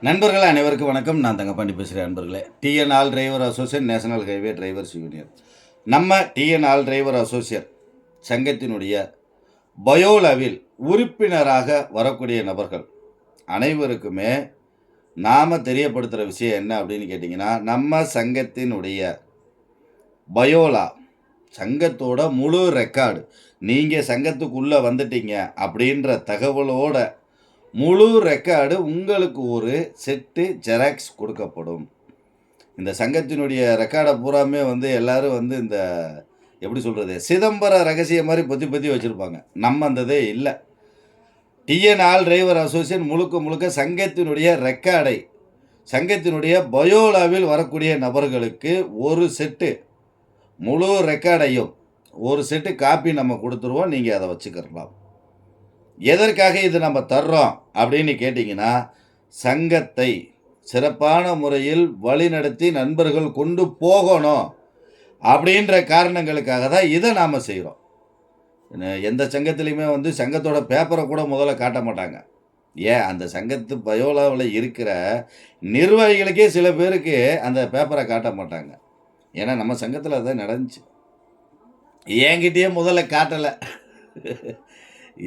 நண்பர்கள் அனைவருக்கும் வணக்கம். நான் தங்கப்பாண்டி பேசுகிறேன். நண்பர்களே, TN all driver associate national highway drivers union நம்ம டிஎன் ஆல் டிரைவர் அசோசியேட் சங்கத்தினுடைய பயோலாவில் உறுப்பினராக வரக்கூடிய நபர்கள் அனைவருக்குமே நாம் தெரியப்படுத்துகிற விஷயம் என்ன அப்படின்னு கேட்டிங்கன்னா, நம்ம சங்கத்தினுடைய பயோலா சங்கத்தோட முழு ரெக்கார்டு நீங்கள் சங்கத்துக்குள்ளே வந்துட்டீங்க அப்படின்ற தகவலோட முழு ரெக்கார்டு உங்களுக்கு ஒரு செட்டு ஜெராக்ஸ் கொடுக்கப்படும். இந்த சங்கத்தினுடைய ரெக்கார்டை பூராமே எல்லோரும் இந்த எப்படி சொல்கிறது, சிதம்பர ரகசியம் மாதிரி பொத்தி பொத்தி வச்சுருப்பாங்க. நம்ம அந்த இதே இல்லை. டிஎன் ஆல் டிரைவர் அசோசியேஷன் முழுக்க முழுக்க சங்கத்தினுடைய ரெக்கார்டை சங்கத்தினுடைய பயோலாவில் வரக்கூடிய நபர்களுக்கு ஒரு செட்டு முழு ரெக்கார்டையும் ஒரு செட்டு காப்பி நம்ம கொடுத்துருவோம். நீங்கள் அதை வச்சுக்கிறலாம். எதற்காக இது நம்ம தர்றோம் அப்படின்னு கேட்டிங்கன்னா, சங்கத்தை சிறப்பான முறையில் வழிநடத்தி நண்பர்கள் கொண்டு போகணும் அப்படின்ற காரணங்களுக்காக தான் இதை நாம் செய்கிறோம். எந்த சங்கத்திலையுமே சங்கத்தோட பேப்பரை கூட முதல்ல காட்ட மாட்டாங்க. ஏன், அந்த சங்கத்து பயோலாவில் இருக்கிற நிர்வாகிகளுக்கே சில பேருக்கு அந்த பேப்பரை காட்ட மாட்டாங்க. ஏன்னா நம்ம சங்கத்தில் அதான் நடந்துச்சு. என்கிட்டயே முதல்ல காட்டலை.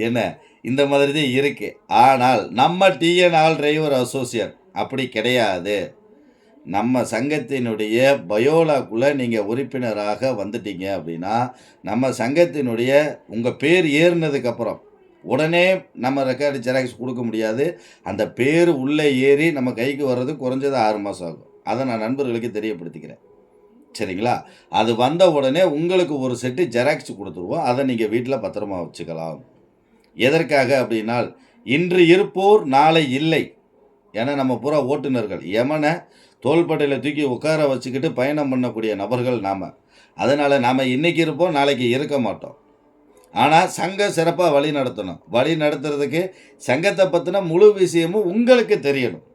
என்ன, இந்த மாதிரி தான் இருக்குது. ஆனால் நம்ம டிஎன் ஆல் டிரைவர் அசோசியேட் அப்படி கிடையாது. நம்ம சங்கத்தினுடைய பயோலாக்குள்ளே நீங்கள் உறுப்பினராக வந்துட்டீங்க அப்படின்னா, நம்ம சங்கத்தினுடைய உங்கள் பேர் ஏறினதுக்கப்புறம் உடனே நம்ம ரெக்கார்டு ஜெராக்ஸ் கொடுக்க முடியாது. அந்த பேர் உள்ளே ஏறி நம்ம கைக்கு வர்றது குறைஞ்சது 6 மாதம் ஆகும். அதை நான் நண்பர்களுக்கு தெரியப்படுத்திக்கிறேன். சரிங்களா? அது வந்த உடனே உங்களுக்கு ஒரு செட்டு ஜெராக்ஸ் கொடுத்துருவோம். அதை நீங்கள் வீட்டில் பத்திரமா வச்சுக்கலாம். எதற்காக அப்படின்னால், இன்று இருப்போர் நாளை இல்லை. ஏன்னா நம்ம பூரா ஓட்டுநர்கள், யமனை தோள்பட்டையில் தூக்கி உட்கார வச்சுக்கிட்டு பயணம் பண்ணக்கூடிய நபர்கள் நாம். அதனால் நாம் இன்றைக்கி இருப்போம், நாளைக்கு இருக்க மாட்டோம். ஆனால் சங்கம் சிறப்பாக வழி நடத்தணும். வழி நடத்துறதுக்கு சங்கத்தை பற்றின முழு விஷயமும் உங்களுக்கு தெரியணும்.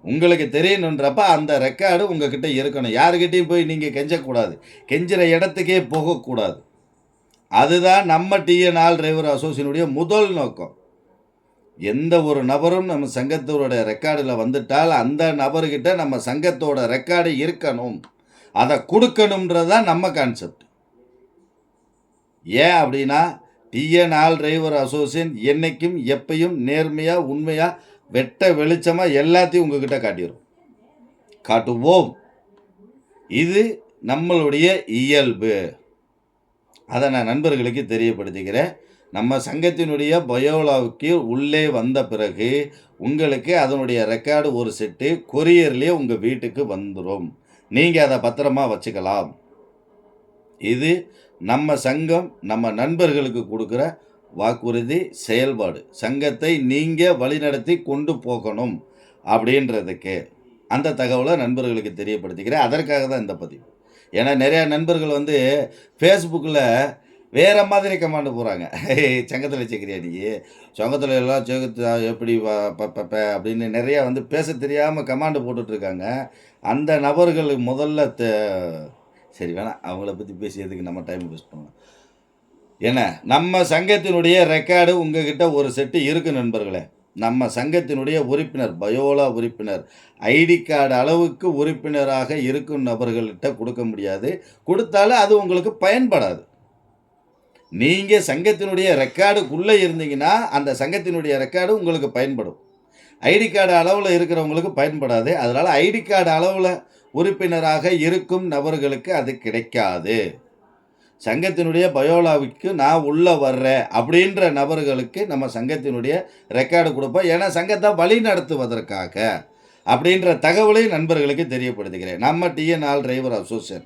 உங்களுக்கு தெரியணுன்றப்ப அந்த ரெக்கார்டு உங்ககிட்ட இருக்கணும். யாருக்கிட்டையும் போய் நீங்கள் கெஞ்சக்கூடாது. கெஞ்சுற இடத்துக்கே போகக்கூடாது. அதுதான் நம்ம டிஎன் ஆல் டிரைவர் அசோசியேஷனுடைய முதல் நோக்கம். எந்த ஒரு நபரும் நம்ம சங்கத்தோட ரெக்கார்டில் வந்துட்டால் அந்த நபர்கிட்ட நம்ம சங்கத்தோட ரெக்கார்டு இருக்கணும், அதை கொடுக்கணுன்றது தான் நம்ம கான்செப்ட். ஏன் அப்படின்னா, டிஎன் ஆல் டிரைவர் அசோசியேஷன் என்றைக்கும் எப்பையும் நேர்மையாக உண்மையாக வெட்ட வெளிச்சமாக எல்லாத்தையும் உங்ககிட்ட காட்டுவோம். இது நம்மளுடைய இயல்பு. அதை நான் நண்பர்களுக்கு தெரியப்படுத்திக்கிறேன். நம்ம சங்கத்தினுடைய பயோலாவுக்கு உள்ளே வந்த பிறகு உங்களுக்கு அதனுடைய ரெக்கார்டு ஒரு செட்டு கொரியர்லேயே உங்கள் வீட்டுக்கு வந்துடும். நீங்கள் அதை பத்திரமா வச்சுக்கலாம். இது நம்ம சங்கம் நம்ம நண்பர்களுக்கு கொடுக்குற வாக்குறுதி செயல்பாடு. சங்கத்தை நீங்கள் வழிநடத்தி கொண்டு போகணும் அப்படின்றதுக்கு அந்த தகவலை நண்பர்களுக்கு தெரியப்படுத்திக்கிறேன். அதற்காக தான் இந்த பதிவு. ஏன்னா நிறையா நண்பர்கள் ஃபேஸ்புக்கில் வேறு மாதிரி கமாண்டு போகிறாங்க. சங்கத்தில் சேர்க்குறியா நீ, சங்கத்தில் எல்லாம் சேர்த்து எப்படி அப்படின்னு நிறையா பேச தெரியாமல் கமாண்டு போட்டுட்ருக்காங்க. அந்த நபர்கள் முதல்ல சரி வேணாம், அவங்கள பற்றி பேசியதுக்கு நம்ம டைம் வேஸ்ட் பண்ணலாம். ஏன்னா நம்ம சங்கத்தினுடைய ரெக்கார்டு உங்ககிட்ட ஒரு செட்டு இருக்குது நண்பர்களே. நம்ம சங்கத்தினுடைய உறுப்பினர், பயோலா உறுப்பினர், ஐடி கார்டு அளவுக்கு உறுப்பினராக இருக்கும் நபர்கள்கிட்ட கொடுக்க முடியாது. கொடுத்தாலும் அது உங்களுக்கு பயன்படாது. நீங்கள் சங்கத்தினுடைய ரெக்கார்டுக்குள்ளே இருந்தீங்கன்னா அந்த சங்கத்தினுடைய ரெக்கார்டு உங்களுக்கு பயன்படும். ஐடி கார்டு அளவில் இருக்கிறவங்களுக்கு பயன்படாது. அதனால் ஐடி கார்டு அளவில் உறுப்பினராக இருக்கும் நபர்களுக்கு அது கிடைக்காது. சங்கத்தினுடைய பயோலாவுக்கு நான் உள்ளே வர்றேன் அப்படின்ற நபர்களுக்கு நம்ம சங்கத்தினுடைய ரெக்கார்டு கொடுப்போம். ஏன்னா சங்கத்தை வழி நடத்துவதற்காக அப்படின்ற தகவலை நண்பர்களுக்கு தெரியப்படுத்துகிறேன். நம்ம டிஎன் ஆல் டிரைவர் அசோசியேஷன்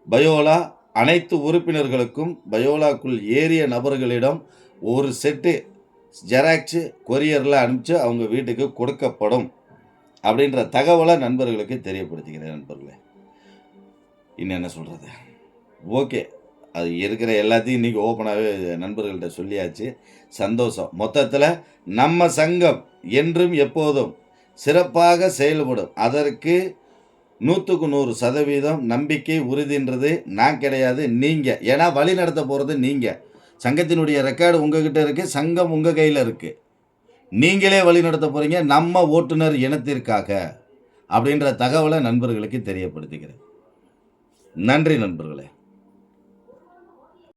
பயோலா அனைத்து உறுப்பினர்களுக்கும் பயோலாக்குள் ஏறிய நபர்களிடம் ஒரு செட்டு ஜெராக்ஸு கொரியரில் அனுப்பிச்சு அவங்க வீட்டுக்கு கொடுக்கப்படும் அப்படின்ற தகவலை நண்பர்களுக்கு தெரியப்படுத்துகிறேன். நண்பர்களே, இன்னும் என்ன சொல்கிறது? ஓகே, அது இருக்கிற எல்லாத்தையும் இன்றைக்கி ஓப்பனாகவே நண்பர்கள்ட்ட சொல்லியாச்சு. சந்தோஷம். மொத்தத்தில் நம்ம சங்கம் என்றும் எப்போதும் சிறப்பாக செயல்படும். அதற்கு 100க்கு 100% நம்பிக்கை உறுதின்றது நான் கிடையாது, நீங்கள். ஏன்னா வழி நடத்த போகிறது நீங்கள். சங்கத்தினுடைய ரெக்கார்டு உங்ககிட்ட இருக்குது, சங்கம் உங்கள் கையில் இருக்குது. நீங்களே வழி நடத்த போகிறீங்க நம்ம ஓட்டுநர் இனத்திற்காக அப்படின்ற தகவலை நண்பர்களுக்கு தெரியப்படுத்திக்கிறேன். நன்றி நண்பர்களே.